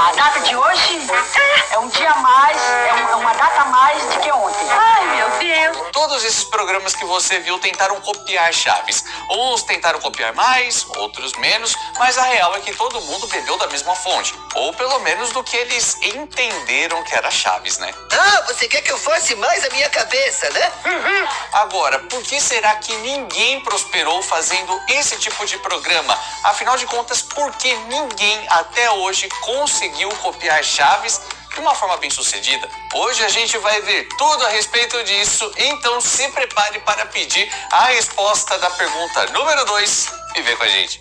A data de hoje é um dia a mais, é uma data a mais do que ontem. Ai, meu Deus. Todos esses programas que você viu tentaram copiar Chaves. Uns tentaram copiar mais, outros menos, mas a real é que todo mundo bebeu da mesma fonte. Ou pelo menos do que eles entenderam que era Chaves, né? Ah, você quer que eu force mais a minha cabeça, né? Agora, por que será que ninguém prosperou fazendo esse tipo de programa? Afinal de contas, por que ninguém até hoje conseguiu copiar Chaves de uma forma bem sucedida? Hoje a gente vai ver tudo a respeito disso, então se prepare para pedir a resposta da pergunta número 2 e vem com a gente.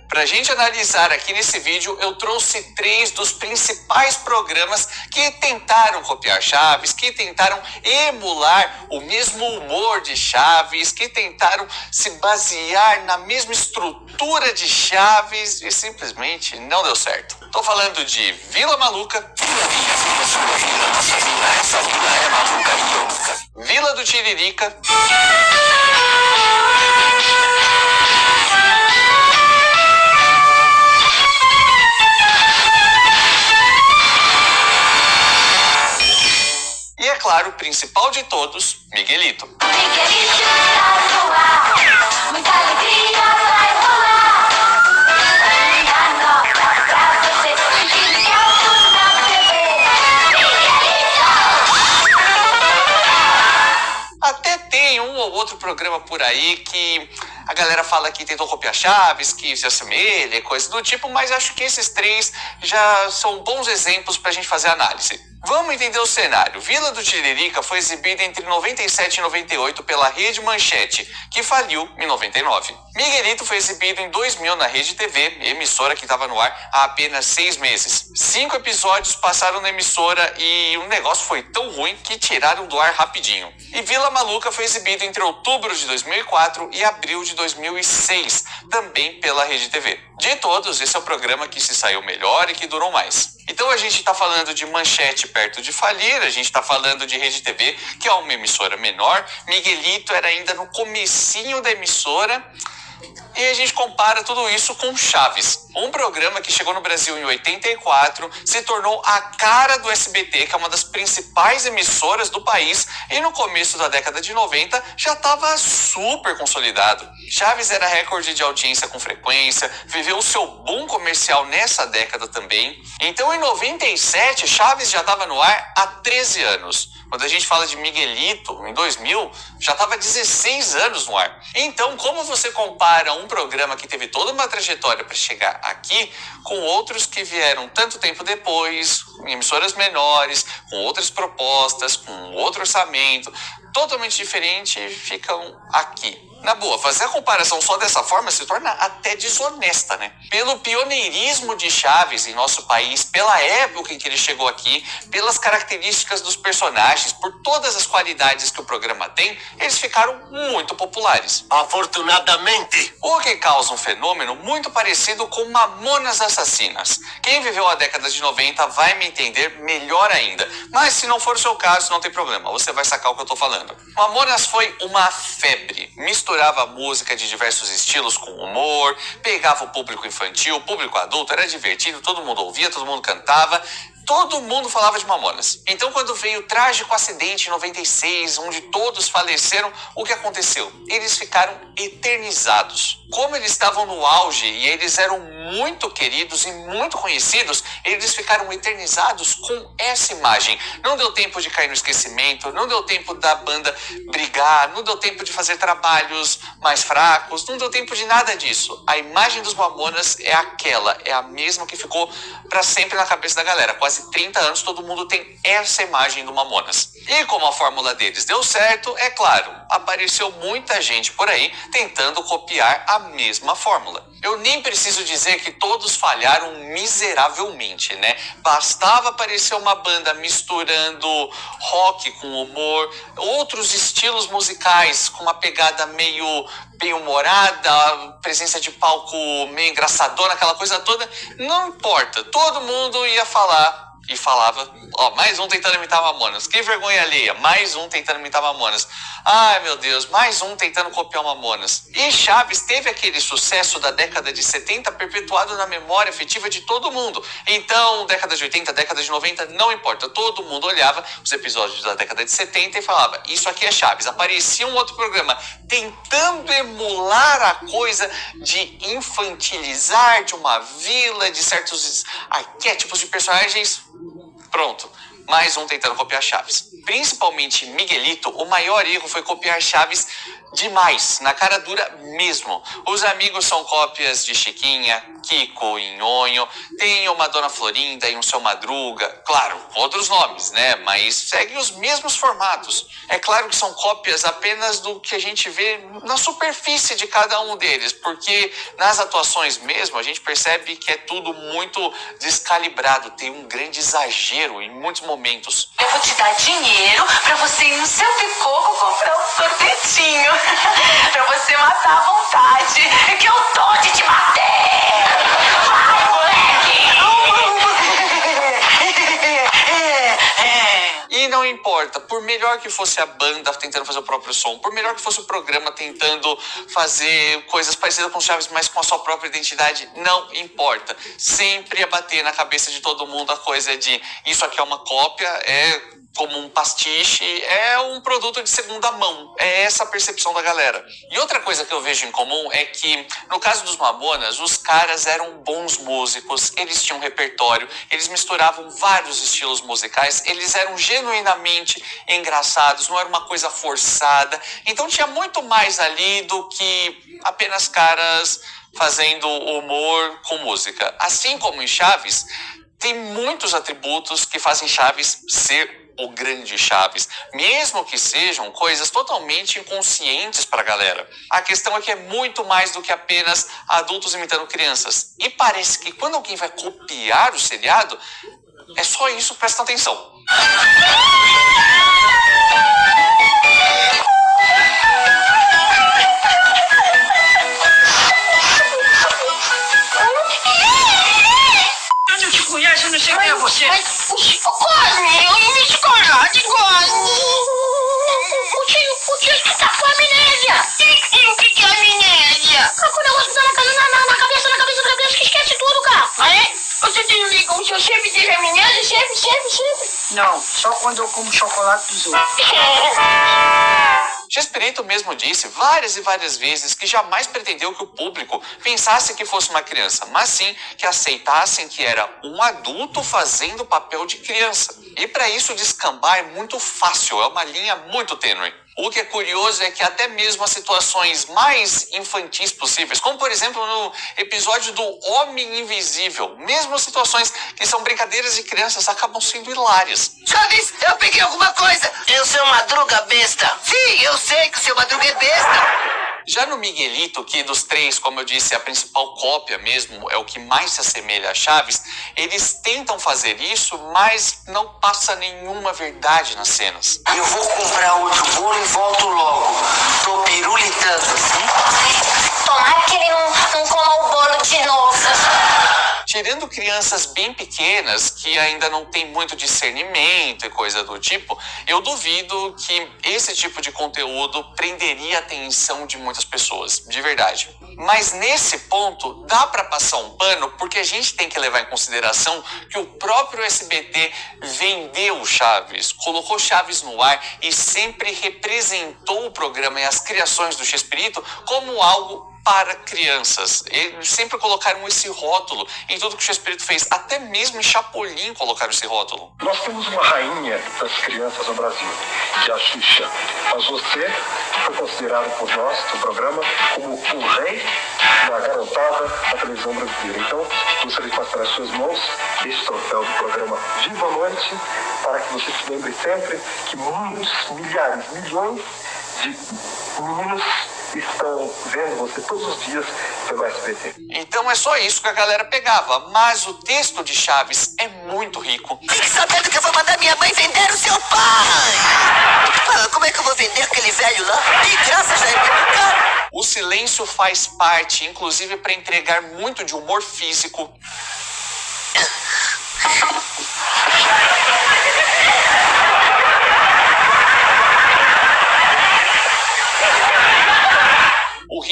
Pra gente analisar aqui nesse vídeo, eu trouxe 3 dos principais programas que tentaram copiar Chaves, que tentaram emular o mesmo humor de Chaves, que tentaram se basear na mesma estrutura de Chaves e simplesmente não deu certo. Tô falando de Vila Maluca, Vila do Tiririca, e é claro, o principal de todos, Miguelito. Miguelito tá no ar, muita alegria vai rolar. Linda nota pra você, ligado na TV. Miguelito! Até tem um ou outro programa por aí que a galera fala que tentou copiar Chaves, que se assemelha, coisa do tipo, mas acho que esses 3 já são bons exemplos pra gente fazer análise. Vamos entender o cenário. Vila do Tiririca foi exibida entre 97 e 98 pela Rede Manchete, que faliu em 99. Miguelito foi exibido em 2000 na Rede TV, emissora que estava no ar há apenas 6 meses. 5 episódios passaram na emissora e o negócio foi tão ruim que tiraram do ar rapidinho. E Vila Maluca foi exibido entre outubro de 2004 e abril de 2006, também pela Rede TV. De todos, esse é o programa que se saiu melhor e que durou mais. Então a gente está falando de Manchete perto de falir, a gente está falando de Rede TV, que é uma emissora menor. Miguelito era ainda no comecinho da emissora. E a gente compara tudo isso com Chaves, um programa que chegou no Brasil em 84, se tornou a cara do SBT, que é uma das principais emissoras do país, e no começo da década de 90 já estava super consolidado. Chaves era recorde de audiência com frequência, viveu o seu boom comercial nessa década também. Então em 97, Chaves já estava no ar há 13 anos. Quando a gente fala de Miguelito, em 2000, já estava 16 anos no ar. Então, como você compara um programa que teve toda uma trajetória para chegar aqui, com outros que vieram tanto tempo depois, em emissoras menores, com outras propostas, com outro orçamento, totalmente diferente, ficam aqui? Na boa, fazer a comparação só dessa forma se torna até desonesta, né? Pelo pioneirismo de Chaves em nosso país, pela época em que ele chegou aqui, pelas características dos personagens, por todas as qualidades que o programa tem, eles ficaram muito populares. Afortunadamente. O que causa um fenômeno muito parecido com Mamonas Assassinas. Quem viveu a década de 90 vai me entender melhor ainda. Mas se não for o seu caso, não tem problema, você vai sacar o que eu tô falando. Mamonas foi uma febre, misturava música de diversos estilos com humor, pegava o público infantil, o público adulto, era divertido, todo mundo ouvia, todo mundo cantava. Todo mundo falava de Mamonas. Então, quando veio o trágico acidente em 96, onde todos faleceram, o que aconteceu? Eles ficaram eternizados. Como eles estavam no auge e eles eram muito queridos e muito conhecidos, eles ficaram eternizados com essa imagem. Não deu tempo de cair no esquecimento, não deu tempo da banda brigar, não deu tempo de fazer trabalhos mais fracos, não deu tempo de nada disso. A imagem dos Mamonas é aquela, é a mesma que ficou para sempre na cabeça da galera. Quase 30 anos todo mundo tem essa imagem do Mamonas. E como a fórmula deles deu certo, é claro, apareceu muita gente por aí tentando copiar a mesma fórmula. Eu nem preciso dizer que todos falharam miseravelmente, né? Bastava aparecer uma banda misturando rock com humor, outros estilos musicais com uma pegada meio bem-humorada, presença de palco meio engraçadona, aquela coisa toda. Não importa, todo mundo ia falar e falava, ó, mais um tentando imitar Mamonas. Que vergonha alheia, mais um tentando imitar Mamonas. Ai, meu Deus, mais um tentando copiar Mamonas. E Chaves teve aquele sucesso da década de 70 perpetuado na memória afetiva de todo mundo. Então, década de 80, década de 90, não importa. Todo mundo olhava os episódios da década de 70 e falava, isso aqui é Chaves. Aparecia um outro programa tentando emular a coisa de infantilizar de uma vila, de certos arquétipos de personagens. Pronto, mais um tentando copiar Chaves. Principalmente Miguelito, o maior erro foi copiar Chaves demais, na cara dura mesmo. Os amigos são cópias de Chiquinha, Kiko e Nhonho, tem uma Dona Florinda e um Seu Madruga, claro, outros nomes, né? Mas seguem os mesmos formatos. É claro que são cópias apenas do que a gente vê na superfície de cada um deles, porque nas atuações mesmo a gente percebe que é tudo muito descalibrado, tem um grande exagero em muitos momentos. Eu vou te dar dinheiro pra você ir no seu picoco comprar um sorvetinho. Pra você matar à vontade. Que eu tô de te bater! Vai, moleque! E não importa, por melhor que fosse a banda tentando fazer o próprio som, por melhor que fosse o programa tentando fazer coisas parecidas com Chaves, mas com a sua própria identidade, não importa. Sempre ia bater na cabeça de todo mundo a coisa de isso aqui é uma cópia, é como um pastiche, é um produto de segunda mão. É essa a percepção da galera. E outra coisa que eu vejo em comum é que, no caso dos Mamonas, os caras eram bons músicos, eles tinham repertório, eles misturavam vários estilos musicais, eles eram genuinamente engraçados, não era uma coisa forçada. Então tinha muito mais ali do que apenas caras fazendo humor com música. Assim como em Chaves, tem muitos atributos que fazem Chaves ser o grande Chaves, mesmo que sejam coisas totalmente inconscientes para a galera. A questão é que é muito mais do que apenas adultos imitando crianças. E parece que quando alguém vai copiar o seriado, é só isso, presta atenção. Eu não te conheço, eu não sei quem é você. Cosme, eu não me descolade, Cosme. O que você tá com amnésia? E o que é amnésia? O negócio tá na cabeça que esquece tudo, cara. Aí, você desliga o seu chefe de amnésia, chefe. Não, só quando eu como chocolate dos outros. Chespirito mesmo disse várias e várias vezes que jamais pretendeu que o público pensasse que fosse uma criança, mas sim que aceitassem que era um adulto fazendo o papel de criança. E para isso descambar é muito fácil, é uma linha muito tênue. O que é curioso é que até mesmo as situações mais infantis possíveis, como por exemplo no episódio do Homem Invisível, mesmo situações que são brincadeiras de crianças acabam sendo hilárias. Chaves, eu peguei alguma coisa. Eu sou Madruga besta. Sim, eu sei que o seu Madruga é besta. Já no Miguelito, que dos três, como eu disse, a principal cópia mesmo, é o que mais se assemelha a Chaves, eles tentam fazer isso, mas não passa nenhuma verdade nas cenas. Eu vou comprar outro bolo e volto logo. Tô pirulitando, sim? Tomara que ele não coma o bolo de novo. Tirando crianças bem pequenas, que ainda não tem muito discernimento e coisa do tipo, eu duvido que esse tipo de conteúdo prenderia a atenção de muitas pessoas, de verdade. Mas nesse ponto, dá pra passar um pano, porque a gente tem que levar em consideração que o próprio SBT vendeu Chaves, colocou Chaves no ar e sempre representou o programa e as criações do Chespirito como algo para crianças. Eles sempre colocaram esse rótulo em tudo que o Chespirito fez. Até mesmo em Chapolin colocaram esse rótulo. Nós temos uma rainha das crianças no Brasil, que é a Xuxa. Mas você foi considerado por nós, do programa, como o rei da garotada da televisão brasileira. Então, gostaria de passar as suas mãos este troféu do programa Viva a Noite, para que você se lembre sempre que muitos, milhares, milhões de meninos estão vendo você todos os dias pelo SBT. Então é só isso que a galera pegava, mas o texto de Chaves é muito rico. Fique sabendo que eu vou mandar minha mãe vender o seu pai. Como é que eu vou vender aquele velho lá? De graça já é muito caro. O silêncio faz parte, inclusive para entregar muito de humor físico.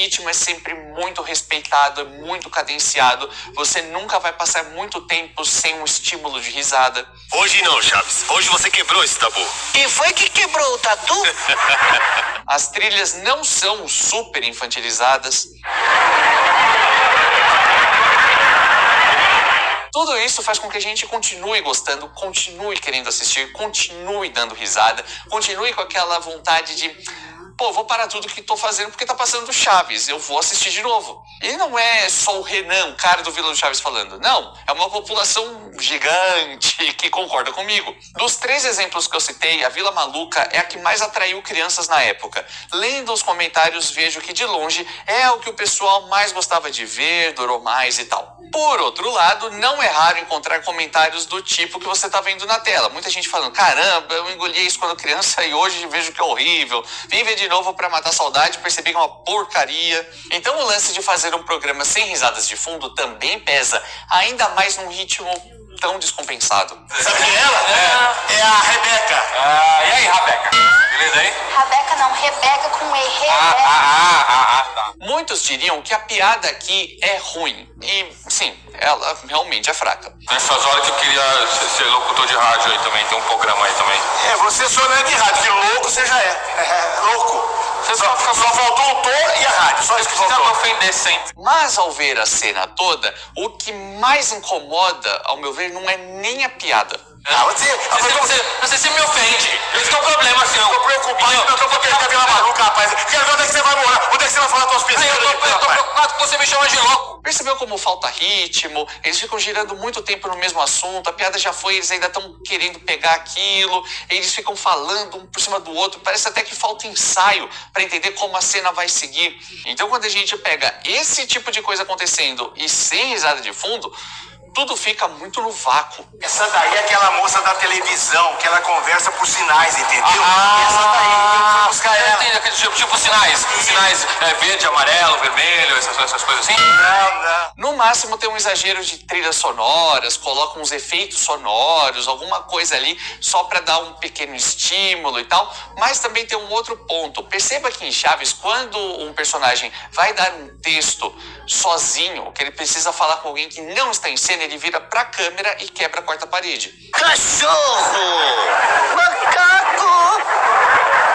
ritmo é sempre muito respeitado, é muito cadenciado. Você nunca vai passar muito tempo sem um estímulo de risada. Hoje não, Chaves. Hoje você quebrou esse tabu. Quem foi que quebrou o tatu? As trilhas não são super infantilizadas. Tudo isso faz com que a gente continue gostando, continue querendo assistir, continue dando risada, continue com aquela vontade de... Pô, vou parar tudo que tô fazendo porque tá passando do Chaves, eu vou assistir de novo. E não é só o Renan, o cara do Vila do Chaves falando. Não, é uma população gigante que concorda comigo. Dos 3 exemplos que eu citei, a Vila Maluca é a que mais atraiu crianças na época. Lendo os comentários, vejo que de longe é o que o pessoal mais gostava de ver, durou mais e tal. Por outro lado, não é raro encontrar comentários do tipo que você tá vendo na tela. Muita gente falando, caramba, eu engoli isso quando criança e hoje vejo que é horrível. Vim ver de novo pra matar a saudade, percebi que é uma porcaria. Então o lance de fazer um programa sem risadas de fundo também pesa, ainda mais num ritmo tão descompensado. Sabe quem é ela? É a Rebeca. E aí, Rebeca? Beleza aí? Rabeca não, Rebeca com E. Tá. Muitos diriam que a piada aqui é ruim. E, sim, ela realmente é fraca. Nessas horas que eu queria ser locutor de rádio aí também, tem um programa aí também. Você só não é de rádio, que louco você já é. Louco. Só faltou o tom e a rádio, só isso que faltou. Não ofender sempre. Mas ao ver a cena toda, o que mais incomoda, ao meu ver, não é nem a piada. Você se me ofende. Esse que é o problema, senhor. Eu tô preocupado, eu tô porque ele tá Vila Maluca, rapaz. Quero ver onde é que você vai morar, onde é que você vai falar tuas pesquisas. Eu tô preocupado que você me chama de louco. Percebeu como falta ritmo? Eles ficam girando muito tempo no mesmo assunto, a piada já foi, eles ainda estão querendo pegar aquilo, eles ficam falando um por cima do outro, parece até que falta ensaio para entender como a cena vai seguir. Então quando a gente pega esse tipo de coisa acontecendo e sem risada de fundo, tudo fica muito no vácuo. Essa daí é aquela moça da televisão, que ela conversa por sinais, entendeu? Essa daí, eu fui buscar ela. Tem aquele tipo sinais verde, amarelo, vermelho, essas coisas assim? Não. No máximo tem um exagero de trilhas sonoras, coloca uns efeitos sonoros, alguma coisa ali só para dar um pequeno estímulo e tal, mas também tem um outro ponto. Perceba que em Chaves, quando um personagem vai dar um texto sozinho, que ele precisa falar com alguém que não está em cena, ele vira pra câmera e quebra a quarta parede. Cachorro! Macaco!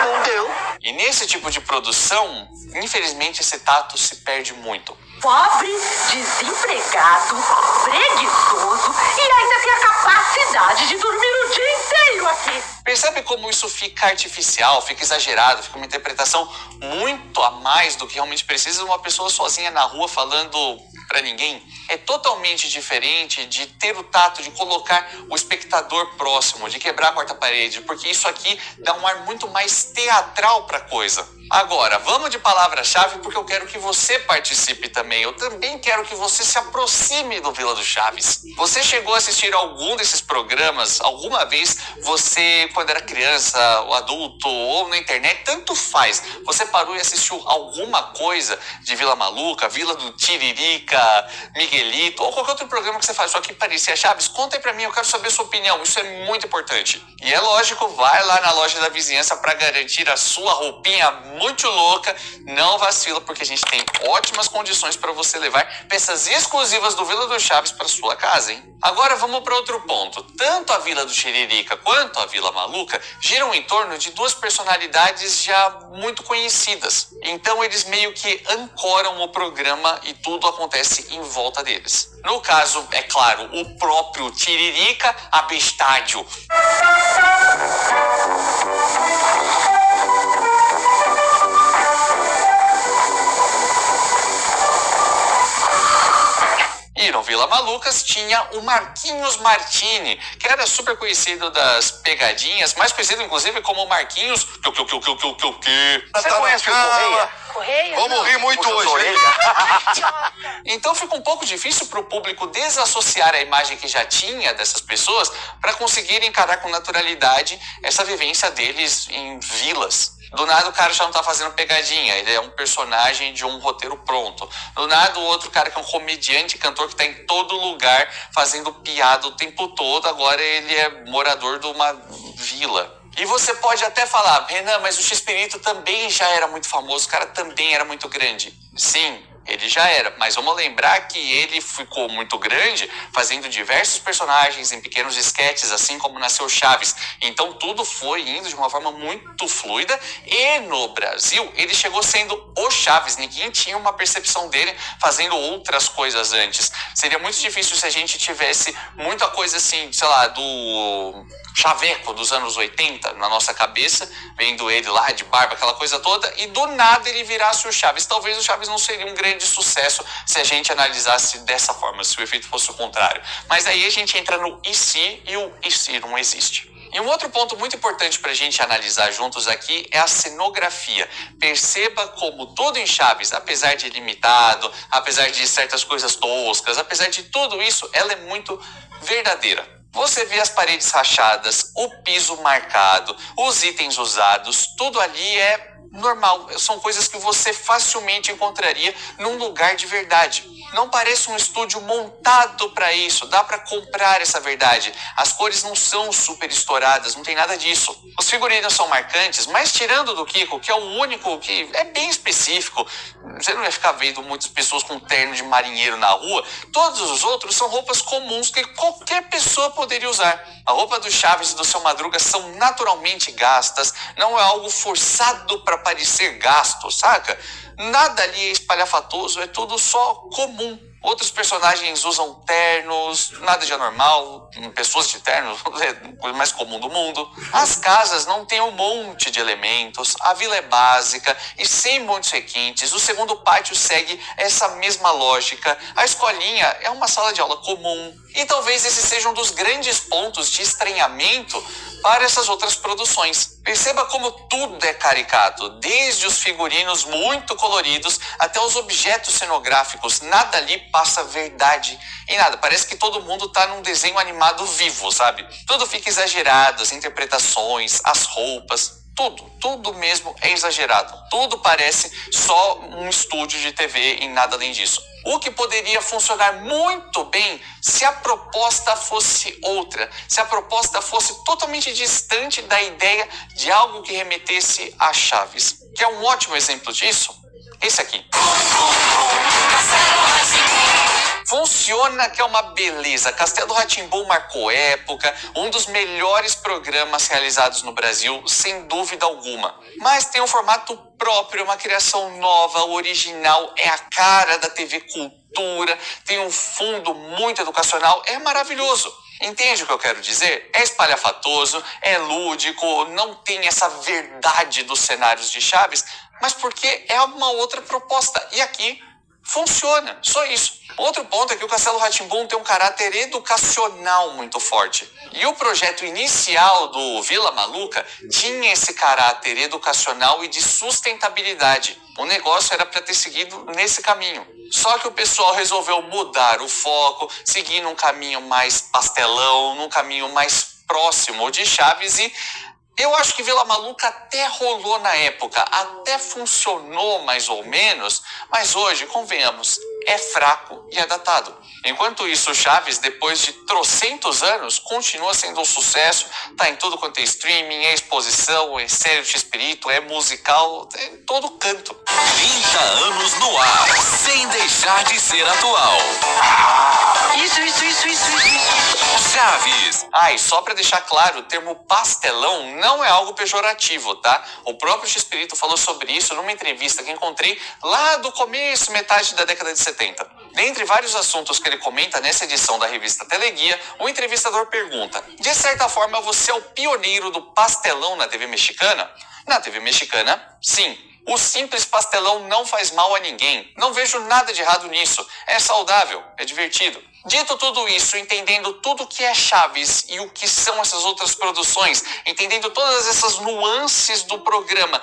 Não deu. E nesse tipo de produção, infelizmente esse tato se perde muito. Pobre, desempregado, preguiçoso e ainda tem a capacidade de dormir o dia inteiro aqui. Percebe como isso fica artificial, fica exagerado, fica uma interpretação muito a mais do que realmente precisa de uma pessoa sozinha na rua falando pra ninguém? É totalmente diferente de ter o tato de colocar o espectador próximo, de quebrar a quarta parede, porque isso aqui dá um ar muito mais teatral pra coisa. Agora, vamos de palavra-chave porque eu quero que você participe também. Eu também quero que você se aproxime do Vila do Chaves. Você chegou a assistir algum desses programas alguma vez? Você, quando era criança, ou adulto, ou na internet, tanto faz. Você parou e assistiu alguma coisa de Vila Maluca, Vila do Tiririca, Miguelito, ou qualquer outro programa que você faz, só que parecia Chaves? Conta aí pra mim, eu quero saber a sua opinião. Isso é muito importante. E é lógico, vai lá na loja da vizinhança para garantir a sua roupinha muito louca. Não vacila, porque a gente tem ótimas condições para você levar peças exclusivas do Vila do Chaves para sua casa, hein? Agora vamos para outro ponto. Tanto a Vila do Tiririca quanto a Vila Maluca giram em torno de duas personalidades já muito conhecidas. Então eles meio que ancoram o programa e tudo acontece em volta deles. No caso, é claro, o próprio Tiririca Abestádio. E no Vila Malucas tinha o Marquinhos Martini, que era super conhecido das pegadinhas, mais conhecido inclusive como Marquinhos. Você conhece o Correia? Correia? Vamos rir muito hoje, hein? Então fica um pouco difícil para o público desassociar a imagem que já tinha dessas pessoas para conseguir encarar com naturalidade essa vivência deles em vilas. Do nada o cara já não tá fazendo pegadinha, ele é um personagem de um roteiro pronto. Do nada o outro cara que é um comediante, cantor que tá em todo lugar fazendo piada o tempo todo, agora ele é morador de uma vila. E você pode até falar, Renan, mas o X-Pirito também já era muito famoso, o cara também era muito grande. Sim, ele já era, mas vamos lembrar que ele ficou muito grande fazendo diversos personagens em pequenos esquetes, assim como nasceu Chaves. Então tudo foi indo de uma forma muito fluida e no Brasil ele chegou sendo o Chaves. Ninguém tinha uma percepção dele fazendo outras coisas antes. Seria muito difícil se a gente tivesse muita coisa assim, sei lá, do Chaveco dos anos 80 na nossa cabeça, vendo ele lá de barba, aquela coisa toda, e do nada ele virasse o Chaves. Talvez o Chaves não seria um grande sucesso se a gente analisasse dessa forma, se o efeito fosse o contrário. Mas aí a gente entra no e se, e o e se não existe. E um outro ponto muito importante para a gente analisar juntos aqui é a cenografia. Perceba como tudo em Chaves, apesar de limitado, apesar de certas coisas toscas, apesar de tudo isso, ela é muito verdadeira. Você vê as paredes rachadas, o piso marcado, os itens usados, tudo ali é normal. São coisas que você facilmente encontraria num lugar de verdade. Não parece um estúdio montado para isso. Dá para comprar essa verdade. As cores não são super estouradas, não tem nada disso. Os figurinos são marcantes, mas tirando do Kiko, que é o único que é bem específico, você não vai ficar vendo muitas pessoas com terno de marinheiro na rua. Todos os outros são roupas comuns que qualquer pessoa poderia usar. A roupa do Chaves e do Seu Madruga são naturalmente gastas, não é algo forçado para parecer gasto, saca? Nada ali é espalhafatoso, é tudo só comum. Outros personagens usam ternos, nada de anormal, pessoas de ternos, é a coisa mais comum do mundo. As casas não têm um monte de elementos, a vila é básica e sem muitos requintes. O segundo pátio segue essa mesma lógica. A escolinha é uma sala de aula comum. E talvez esse seja um dos grandes pontos de estranhamento para essas outras produções. Perceba como tudo é caricato, desde os figurinos muito coloridos até os objetos cenográficos. Nada ali passa verdade em nada. Parece que todo mundo tá num desenho animado vivo, sabe? Tudo fica exagerado, as interpretações, as roupas, tudo mesmo é exagerado. Tudo parece só um estúdio de TV e nada além disso. O que poderia funcionar muito bem se a proposta fosse outra, se a proposta fosse totalmente distante da ideia de algo que remetesse a Chaves. Que é um ótimo exemplo disso? Esse aqui. Funciona, que é uma beleza. Castelo Rá-Tim-Bum marcou época, um dos melhores programas realizados no Brasil, sem dúvida alguma. Mas tem um formato próprio, uma criação nova, original, é a cara da TV Cultura, tem um fundo muito educacional, é maravilhoso. Entende o que eu quero dizer? É espalhafatoso, é lúdico, não tem essa verdade dos cenários de Chaves, mas porque é uma outra proposta. E aqui funciona, só isso. Outro ponto é que o Castelo Rá-Tim-Bum tem um caráter educacional muito forte. E o projeto inicial do Vila Maluca tinha esse caráter educacional e de sustentabilidade. O negócio era para ter seguido nesse caminho. Só que o pessoal resolveu mudar o foco, seguir num caminho mais pastelão, num caminho mais próximo de Chaves e eu acho que Vila Maluca até rolou na época, até funcionou mais ou menos, mas hoje, convenhamos, é fraco e é datado. Enquanto isso, Chaves, depois de trocentos anos, continua sendo um sucesso, tá em tudo quanto é streaming, é exposição, é série do X-Pirito, é musical, é em todo canto. 30 anos no ar, sem deixar de ser atual. Isso. Chaves. E só pra deixar claro, o termo pastelão não é algo pejorativo, tá? O próprio X-Pirito falou sobre isso numa entrevista que encontrei lá do começo, metade da década de 70. Dentre vários assuntos que ele comenta nessa edição da revista Teleguia, o entrevistador pergunta: de certa forma, você é o pioneiro do pastelão na TV mexicana? Na TV mexicana, sim. O simples pastelão não faz mal a ninguém. Não vejo nada de errado nisso. É saudável, é divertido. Dito tudo isso, entendendo tudo que é Chaves e o que são essas outras produções, entendendo todas essas nuances do programa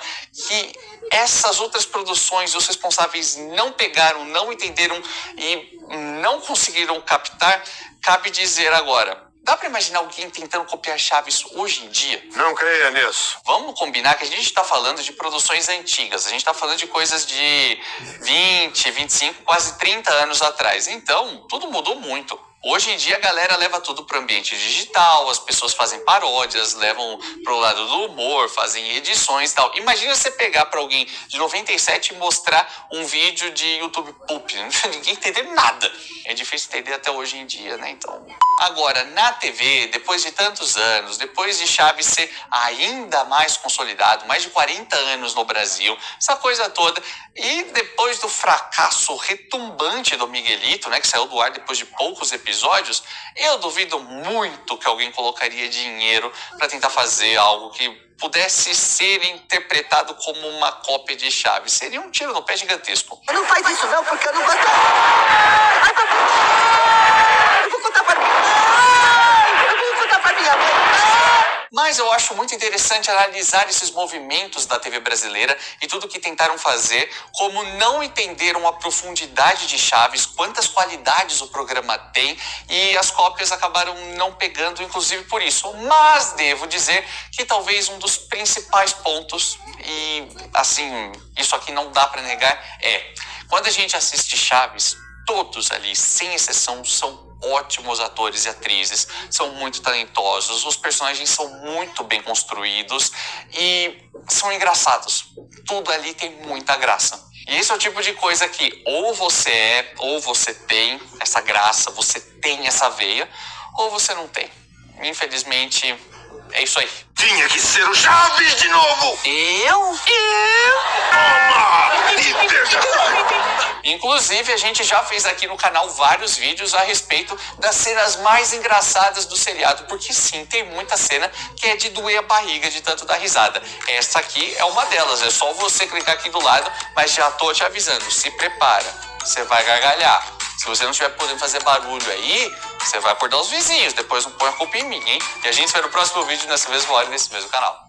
que essas outras produções, os responsáveis não pegaram, não entenderam e não conseguiram captar, cabe dizer agora: dá pra imaginar alguém tentando copiar Chaves hoje em dia? Não creia nisso. Vamos combinar que a gente tá falando de produções antigas. A gente tá falando de coisas de 20, 25, quase 30 anos atrás. Então, tudo mudou muito. Hoje em dia a galera leva tudo pro ambiente digital, as pessoas fazem paródias, levam pro lado do humor, fazem edições e tal. Imagina você pegar pra alguém de 97 e mostrar um vídeo de YouTube Poop. Ninguém entender nada. É difícil entender até hoje em dia, né? Então. Agora, na TV, depois de tantos anos, depois de Chaves ser ainda mais consolidado, mais de 40 anos no Brasil, essa coisa toda, e depois do fracasso retumbante do Miguelito, né, que saiu do ar depois de poucos episódios, eu duvido muito que alguém colocaria dinheiro para tentar fazer algo que pudesse ser interpretado como uma cópia de Chaves. Seria um tiro no pé gigantesco. Não faz isso não, porque eu não gosto. Eu vou contar para minha mãe. Mas eu acho muito interessante analisar esses movimentos da TV brasileira e tudo que tentaram fazer, como não entenderam a profundidade de Chaves, quantas qualidades o programa tem, e as cópias acabaram não pegando, inclusive por isso. Mas devo dizer que talvez um dos principais pontos, e assim, isso aqui não dá para negar, é quando a gente assiste Chaves, todos ali, sem exceção, são ótimos atores e atrizes, são muito talentosos, os personagens são muito bem construídos e são engraçados. Tudo ali tem muita graça. E esse é o tipo de coisa que ou você é, ou você tem essa graça, você tem essa veia, ou você não tem. Infelizmente, é isso aí. Tinha que ser o Chaves de novo! Eu? Toma! Liberdade! Inclusive, a gente já fez aqui no canal vários vídeos a respeito das cenas mais engraçadas do seriado, porque sim, tem muita cena que é de doer a barriga de tanto dar risada. Essa aqui é uma delas, é só você clicar aqui do lado, mas já tô te avisando, se prepara, você vai gargalhar. Se você não estiver podendo fazer barulho aí, você vai acordar os vizinhos, depois não põe a culpa em mim, hein? E a gente se vê no próximo vídeo, nessa mesma hora, nesse mesmo canal.